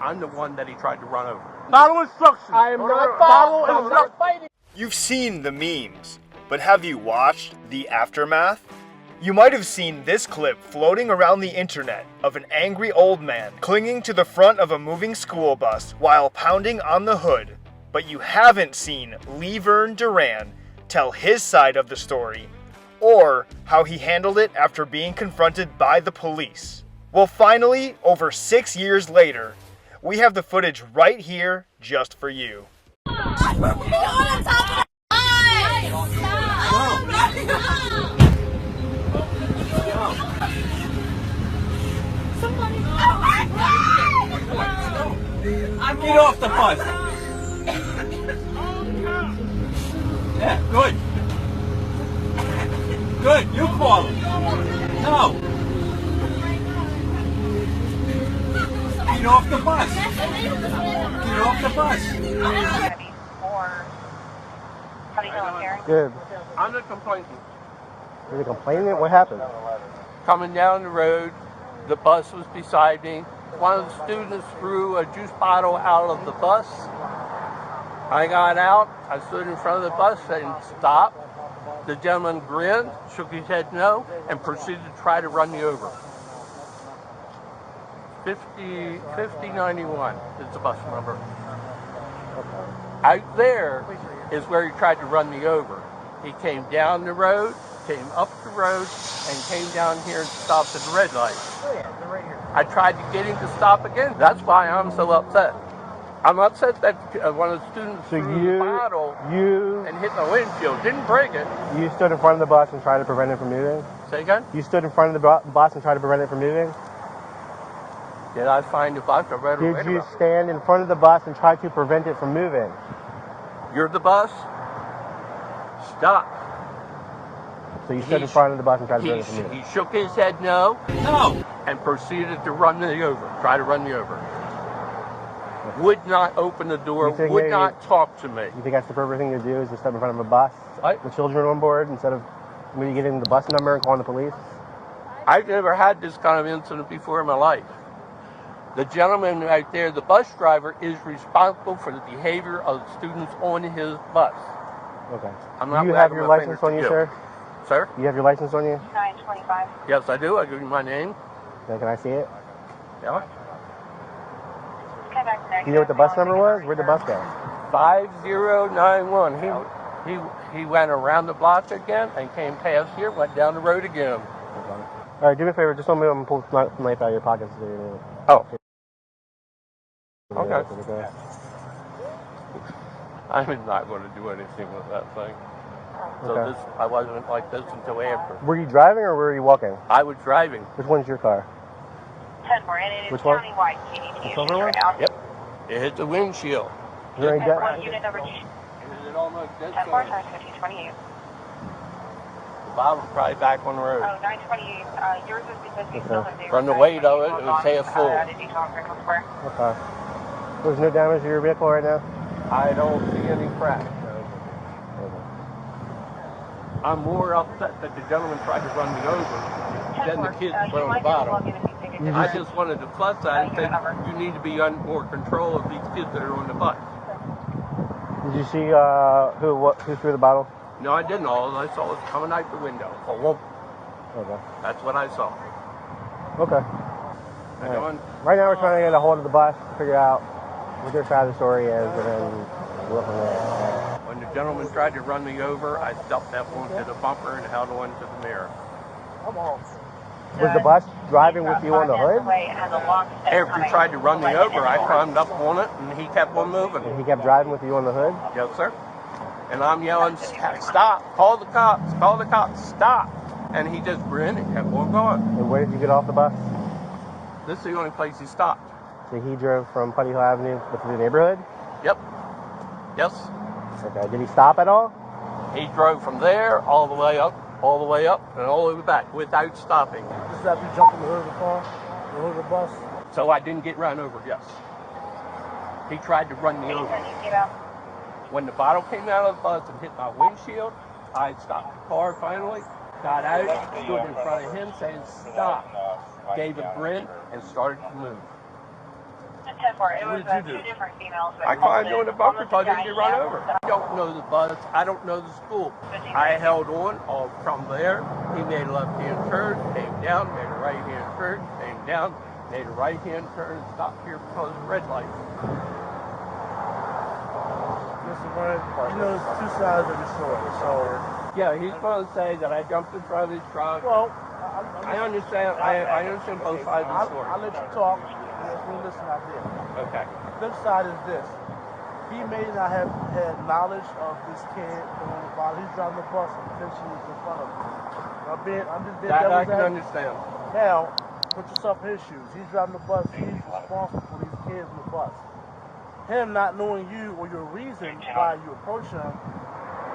I'm the one that he tried to run over. Follow instructions. I am not Follow instructions. You've seen the memes, but have you watched the aftermath? You might have seen this clip floating around the internet of an angry old man clinging to the front of a moving school bus while pounding on the hood, but you haven't seen Levern Duran tell his side of the story, or how he handled it after being confronted by the police. Well, finally, over 6 years later, we have the footage right here just for you. Get off the bus. Yeah, good. Good, you call him. No. Get off the bus. Get off the bus. How do you know, Karen? Good. I'm the complainant. You're the complainant? What happened? Coming down the road, the bus was beside me. One of the students threw a juice bottle out of the bus. I got out, I stood in front of the bus and stopped. The gentleman grinned, shook his head no, and proceeded to try to run me over. 5091 is the bus number. Out there is where he tried to run me over. He came down the road, came up the road, and came down here and stopped at the red light. I tried to get him to stop again. That's why I'm so upset. I'm upset that one of the students threw the bottle and hit my windshield. Didn't break it. You stood in front of the bus and tried to prevent it from moving? Say again? You stood in front of the bus and tried to prevent it from moving? Did I find the bus? I read it. Did you stand in front of the bus and try to prevent it from moving? You're the bus? Stop. So you stood in front of the bus and tried to prevent it from moving? He shook his head no. No. And proceeded to run me over. Try to run me over. Would not open the door, would not talk to me. You think that's the appropriate thing to do, is to step in front of a bus with children on board instead of when you get in the bus number and calling the police? I've never had this kind of incident before in my life. The gentleman right there, the bus driver, is responsible for the behavior of the students on his bus. Okay. I'm not. Do you have your license on you, sir? Sir? You have your license on you? 925. Yes, I do. I give you my name. Okay, can I see it? Yeah. Do you know what the bus number was? Where'd the bus go? 5091. He went around the block again and came past here, went down the road again. Okay. All right, do me a favor. Just don't move and pull the knife out of your pocket. Oh. Okay. I'm not going to do anything with that thing. So I wasn't like this until after. Were you driving or were you walking? I was driving. Which one's your car? 10 more, and it is Which one? countywide. CDT silver one? right now. Yep. It hit the windshield. Is there any Unit number 2. It almost did 10 more times 1528. The bottom's probably back on the road. Oh, 928. Yours is because you still have From the weight of it, it was half full. Okay. There's no damage to your vehicle right now? I don't see any cracks. I'm more upset that the gentleman tried to run me over than the kids throwing the bottle. I just wanted to fuss at him and say, you need to be under more control of these kids that are on the bus. Did you see who threw the bottle? No, I didn't. All I saw was coming out the window. Okay. That's what I saw. Okay. Right now we're trying to get a hold of the bus to figure out what their side of the story is, and then we'll go from there. When the gentleman tried to run me over, I stepped up onto the bumper and held on to the mirror. Was the bus driving with you on the hood? After he tried to run me over, I climbed up on it, and he kept on moving. And he kept driving with you on the hood? Yes, sir. And I'm yelling, stop, call the cops, stop. And he just grinned and kept on going. And where did you get off the bus? This is the only place he stopped. So he drove from Putty Hill Avenue to the neighborhood? Yep. Yes. Okay. Did he stop at all? He drove from there all the way up, and all the way back without stopping. Just after you jumped in the hood of the car, the hood of the bus? So I didn't get run over, yes. He tried to run me over. When the bottle came out of the bus and hit my windshield, I stopped the car finally, got out, stood in front of him saying, stop. Gave a grin and started to move. It's 10-4. It What was did you do? two different females. I climbed on the bumper so I didn't get run over. I don't know the bus. I don't know the school. I held on all from there. He made a left-hand turn, came down, made a right-hand turn, came down, made a right-hand turn, and stopped here because of red light. Listen, man, you know, there's two sides of the story. So, Yeah, he's going to say that I jumped in front of his truck. well, I understand. I understand both sides of the story. I'll let you talk. We'll listen out there. Okay. Flip side is this. He may not have had knowledge of this kid while he's driving the bus and potentially is in front of him. I'm just being That I devil's can advocate. understand. Now, put yourself in his shoes. He's driving the bus. He's responsible for these kids in the bus. Him not knowing you or your reason why you approach him,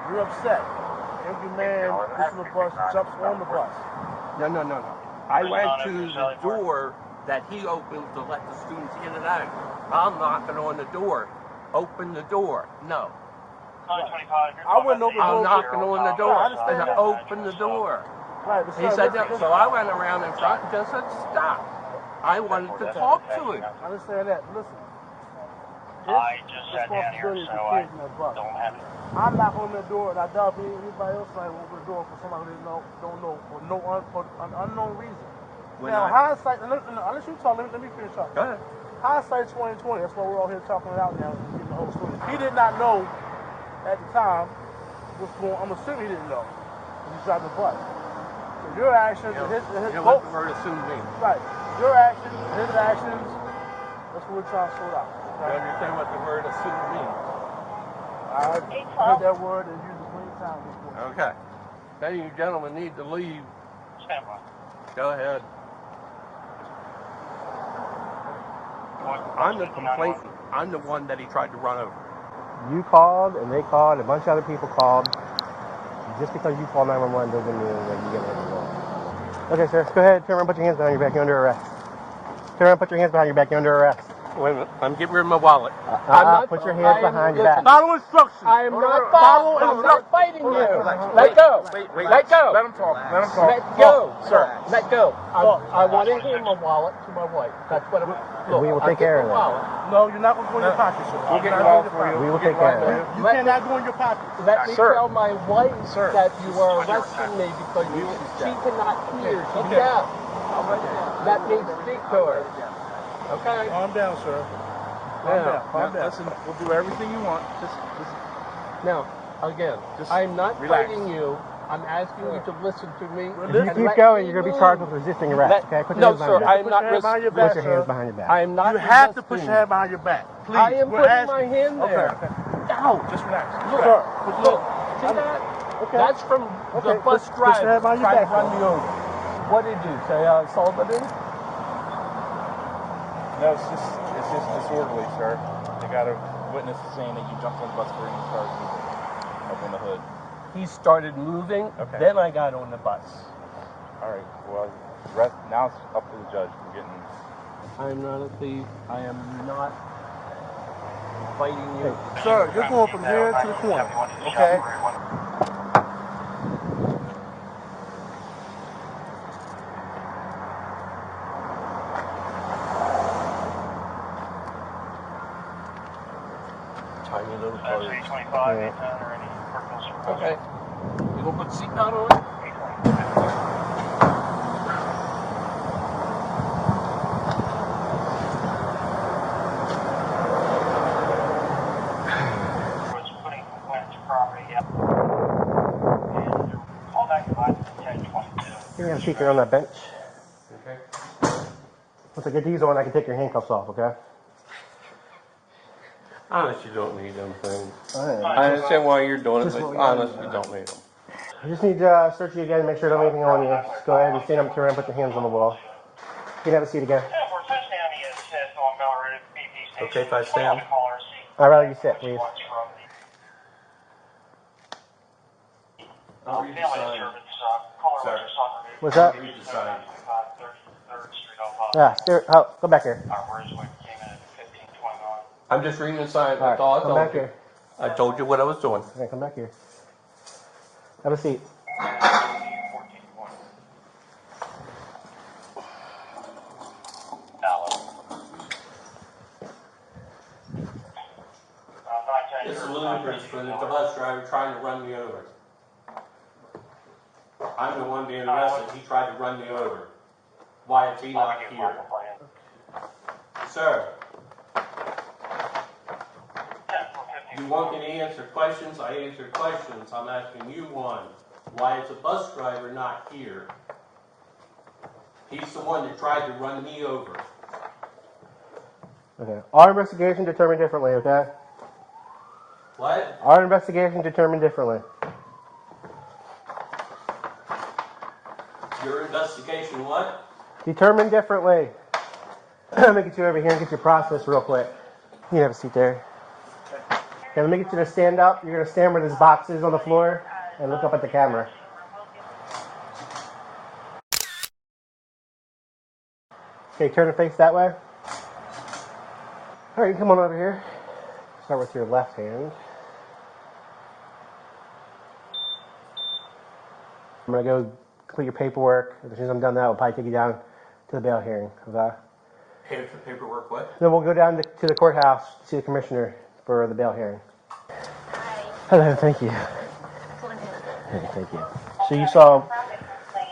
you're upset. Angry man gets on the bus, jumps on the bus. No. I went to the door that he opened to let the students in and out. I'm knocking on the door. Open the door. No. I wouldn't open the door. I'm knocking on the door. I understand And that. open the door. Right, but He sir, said listen, no. So I went around in front and just said stop. I wanted to talk to him. I understand that. Listen. I just sat down here, Responsibility so of the I kids in that bus. don't have it. I'm not opening the door, and I doubt anybody else might open the door for somebody who don't know, for an unknown reason. Now, hindsight, unless you talk, let me finish up. Go ahead. Hindsight 2020, that's why we're all here talking it out now and getting the whole story. He did not know at the time what's going on. I'm assuming he didn't know when he's driving the bus. So your actions and his You know both, what the word assume means. right, your actions and his actions, that's what we're trying to sort out. You understand what the word assume means? I've heard that word and used it many times before. Okay. Then you gentlemen need to leave. Stand by. Go ahead. I'm the complainant. I'm the one that he tried to run over. You called, and they called, a bunch of other people called. Just because you call 911 doesn't mean that you get anything wrong. Okay, sir. Go ahead. Turn around, put your hands behind your back. You're under arrest. Turn around, put your hands behind your back. You're under arrest. Wait a minute. I'm getting rid of my wallet. Put your hands behind your back. Follow instructions. I am not fighting you. Let go. Let go. Let him talk. Let him talk. Let go, sir. Let go. I want to hand my wallet to my wife. That's what I'm. Look, We will take care of that. wallet. No, you're not going to go in your pocket, sir. We'll get your wallet for you. We will take care of it. You cannot go in your pocket. Let me tell my wife that you are arresting me because she cannot hear. She's deaf. Let me speak to her. Okay. Calm down, sir. Calm down. Listen, we'll do everything you want. Just Now, again, Just I'm not relax. fighting you. I'm asking you to listen to me. If you keep going, you're going to be charged with resisting arrest. Okay? Put your No, hands sir, behind I'm your not Put your hand behind your back. back, Put your hands behind your back. I am not. You have to put resisting. your hand behind your back. Please. I am We're putting my asking. hand there. Okay. Ow. just relax. Look, Sir, look. See that? Okay. That's from the Okay, bus put your hand driver behind your trying to back, run sir. me over. What did you say, Sullivan? No, it's just disorderly, sir. They got a witness saying that you jumped on the bus before you started moving up on the hood. He started moving, Okay. then I got on the bus. All right. Well, now it's up to the judge. We're getting. I am not a thief. I am not fighting you. Sir, you're going from here to the corner. Okay? Tiny little So cars. 825, or any purpose or Okay. You gonna put the seatbelt on? was putting complaints to property, yeah. And all that combined is 1022. You're going to keep her on that bench. Okay. Once I get these on, I can take your handcuffs off, okay? Honestly, you don't need them things. Alright. I understand why you're doing it, Just but what we gotta honestly, do. you don't need them. I just need to search you again and make sure I don't have anything on you. Just go ahead and stand up, turn around, put your hands on the wall. You can have a seat again. Yeah, for touchdown, he says on Bellerote BP station. Okay, if I stand. I'd rather you sit, please. Family Service, Colorado Soccer. What's up? Read the sign. 33rd Street, Ohio. Yeah, oh, go back here. Whereas we came in at 1529. I'm just reading the sign. All right, That's all I come told back you. here. I told you what I was doing. Okay, come back here. Have a seat. 1420. bloopers when the bus driver trying to run me over. I'm the one being arrested. He tried to run me over. Why is he not here? Sir, you want me to answer questions? I answer questions. I'm asking you one. Why is the bus driver not here? He's the one that tried to run me over. Okay. Our investigation determined differently, okay? What? Our investigation determined differently. Your investigation what? Determined differently. Let me get you over here and get your process real quick. You can have a seat there. Okay, let me get you to stand up. You're going to stand where this box is on the floor and look up at the camera. Okay, turn and face that way. All right, come on over here. Start with your left hand. I'm going to go complete your paperwork. As soon as I'm done that, we'll probably take you down to the bail hearing. Okay? Pay for paperwork what? Then we'll go down to the courthouse to see the commissioner for the bail hearing. Hi. Hello, thank you. Go ahead. Hey, thank you. So you saw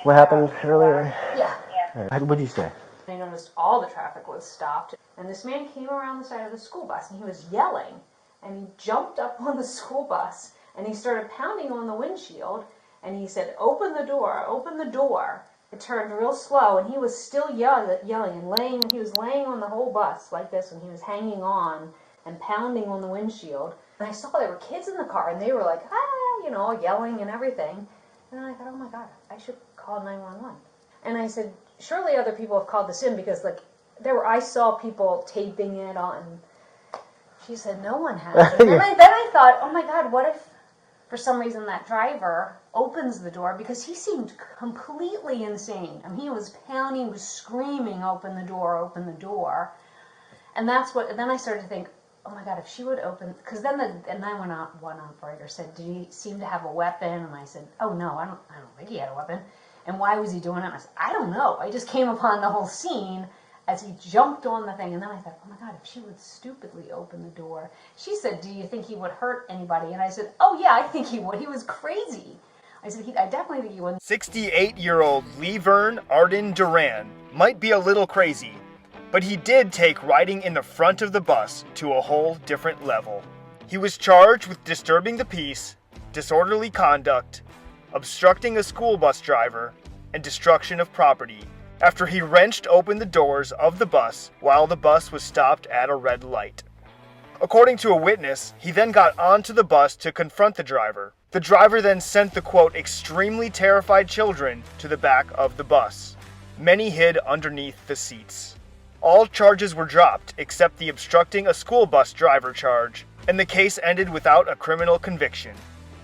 what happened earlier? Yeah. What did you say? I noticed all the traffic was stopped, and this man came around the side of the school bus, and he was yelling, and he jumped up on the school bus, and he started pounding on the windshield, and he said, open the door, open the door. It turned real slow, and he was still yelling and he was laying on the whole bus like this, and he was hanging on and pounding on the windshield. And I saw there were kids in the car, and they were like, ah, you know, yelling and everything. And I thought, oh my God, I should call 911. And I said, surely other people have called this in, because like I saw people taping it on. She said, no one has. And then I thought, oh my God, what if for some reason that driver opens the door, because he seemed completely insane. I mean, he was pounding, he was screaming, open the door, and then I started to think, oh my God, if she would open, because then the 911 operator said, did he seem to have a weapon? And I said, oh no, I don't think he had a weapon. And why was he doing it? And I said, I don't know. I just came upon the whole scene as he jumped on the thing. And then I thought, oh my God, if she would stupidly open the door. She said, do you think he would hurt anybody? And I said, oh yeah, I think he would. He was crazy. I said, I definitely think he would. 68-year-old Lee Vern Arden Duran might be a little crazy, but he did take riding in the front of the bus to a whole different level. He was charged with disturbing the peace, disorderly conduct, obstructing a school bus driver, and destruction of property after he wrenched open the doors of the bus while the bus was stopped at a red light. According to a witness, he then got onto the bus to confront the driver. The driver then sent the quote, extremely terrified children to the back of the bus. Many hid underneath the seats. All charges were dropped except the obstructing a school bus driver charge, and the case ended without a criminal conviction.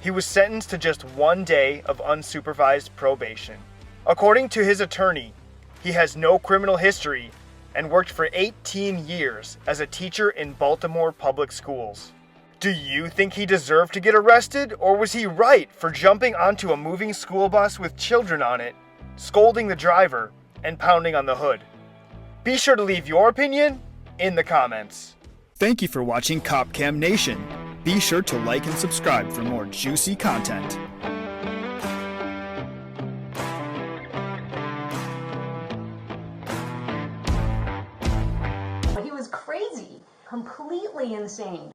He was sentenced to just 1 day of unsupervised probation. According to his attorney, he has no criminal history and worked for 18 years as a teacher in Baltimore public schools. Do you think he deserved to get arrested, or was he right for jumping onto a moving school bus with children on it, scolding the driver, and pounding on the hood? Be sure to leave your opinion in the comments. Thank you for watching CopCam Nation. Be sure to like and subscribe for more juicy content. He was crazy, completely insane.